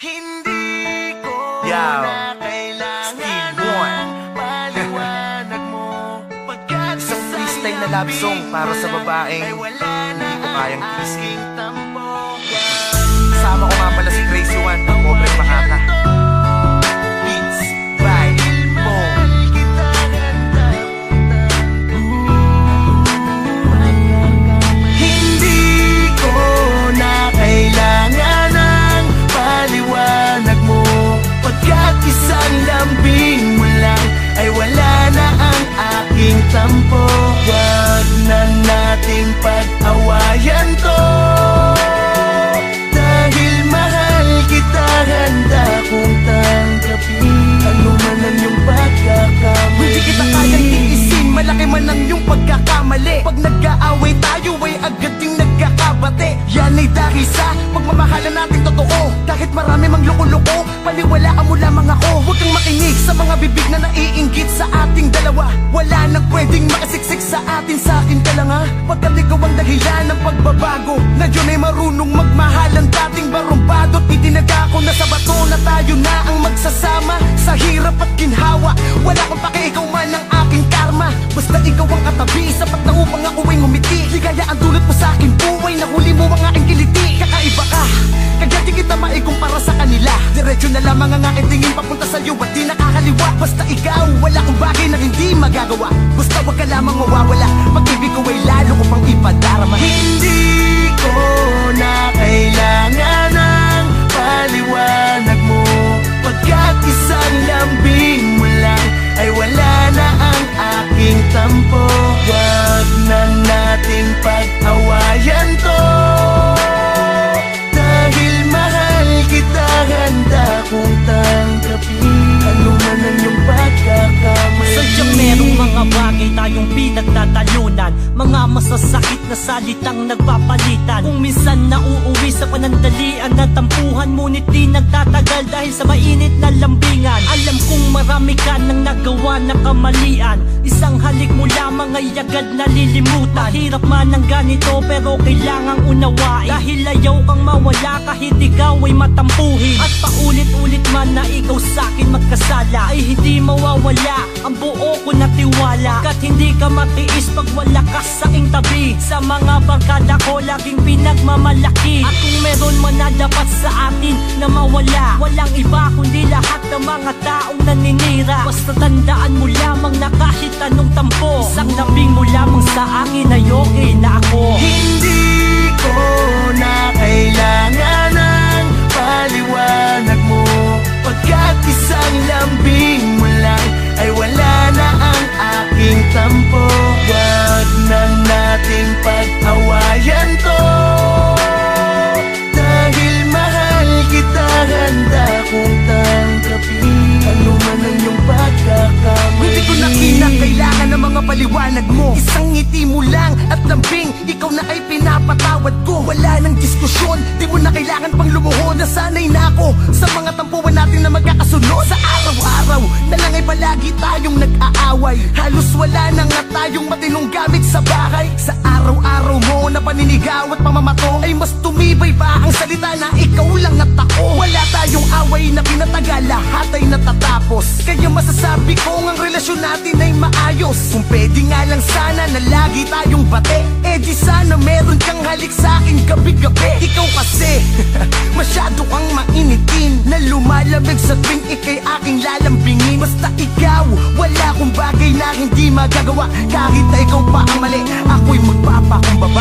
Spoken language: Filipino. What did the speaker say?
Hindi ko na kailangan paliwanag mo pagkat Isang freestyle na love song para sa babaeng hindi ko kayang tiisin. Kasama ko nga pala si Crazy One, ang Pobreng Makata. Beats by Mo. Hindi ko na kailangan ng paliwanag mo pagkat isang lambing mo lang ay wala na ang aking tampo. Huwag na nating pag-awayan to, dahil mahal kita, handa kong tanggapin ano man ang iyong pagkakamali. Hindi kita kayang tiisin, malaki man ang iyong pagkakamali. Pag nag-aaway tayo ay agad yung nagkakabate. Yan ay dahil sa pagmamahalan natin totoo. Kahit marami mang loko-loko, paniwalaan mo lamang ako. Huwag kang makinig sa mga bibig na naiinggit sa ating dalawa. Wala nang pwedeng makasiksik sa atin, sa akin ka lang ha. Pagkat ikaw ang dahilan ng pagbabago, na yun ay marunong magmahalan dating barumbado. Itinaga ko na sa bato na tayo na ang magsasama sa hirap at ginhawa. Wala kang pake, ikaw man ang aking karma. Basta ikaw ang katabi, sapat na upang ako ay ngumiti. Ligaya ang dulot mo sa akin, buhay na huli mo ang aking kiliti. Kakaiba ka, kaya di kita maikumpara sa kanila. Diretso na lamang ang aking tingin papunta sa'yo at di nakakaliwa. Basta ikaw, wala kang bagay na hindi magagawa. Basta wag ka lamang mawawala, pag-ibig ko ay lalo ko pang ipadarama. Hindi ko na kailangan ng paliwanag mo pagkat isang lambing mo lang ay wala na ang aking tampo. Huwag na nating pag-awayan to, dahil mahal kita, handa kong tanggapin ano man ang iyong pagkakamali. Sadyang merong mga bagay tayong pinagtatalunan, mga masasakit na salitang nagpapalitan. Kung minsan nauuwi sa panandalian na tampuhan, ngunit di nagtatagal dahil sa mainit na lambingan. Alam kong marami ka nang nagawa na kamalian, isang halik mo lamang ay agad nalilimutan. Hirap man ang ganito pero kailangang unawain, dahil ayaw kang mawala kahit ikaw ay matampuhin. At paulit-ulit man na ikaw sa'kin magkasala, ay hindi mawawala ang buo ko na tiwala. Kat hindi ka matiis pag wala ka sa aking tabi. Sa mga barkada ko laging pinagmamalaki. At kung meron man na dapat sa atin na mawala, walang iba kundi lahat ng mga taong naninira. Basta tandaan mo lamang na kahit anong tampo, isang lambing mo lamang sa akin ay okay na ako. Hindi ko na kailangan ng paliwanag mo pagkat isang lambing mo lang ay wala na ang aking tampo. Huwag na nating pag-awayan to, dahil mahal kita, handa kong tanggapin ano man ang iyong pagkakamali. Hindi ko na kinakailangan ng mga paliwanag mo. Isang ngiti mo lang at lambing, ikaw na ay pinapatawad ko. Wala nang diskusyon, di mo na kailangan pang lumuhod. Nasanay na ako sa mga tampuhan natin na magkakasunod. Sa araw-araw na lang ay palagi tayong nag-aaway. Halos wala na nga tayong matinong gamit sa bahay. Sa araw-araw mo na paninigaw at pamamato, ay mas tumibay pa ang salita na ikaw lang at ako. Wala tayong away na pinatagal, lahat ay natatapos. Kaya masasabi ko ang relasyon natin ay maayos. Kung pwede nga lang sana na lagi tayong bate, eh di sana meron kang halik sa akin gabi-gabi. Ikaw kasi masyado kang mainitin, na lumalamig sa tuwing ikay aking lalambingin. Basta ikaw, wala kong bagay na hindi magagawa. Kahit na ikaw pa ang mali, ako'y magpapakumbaba.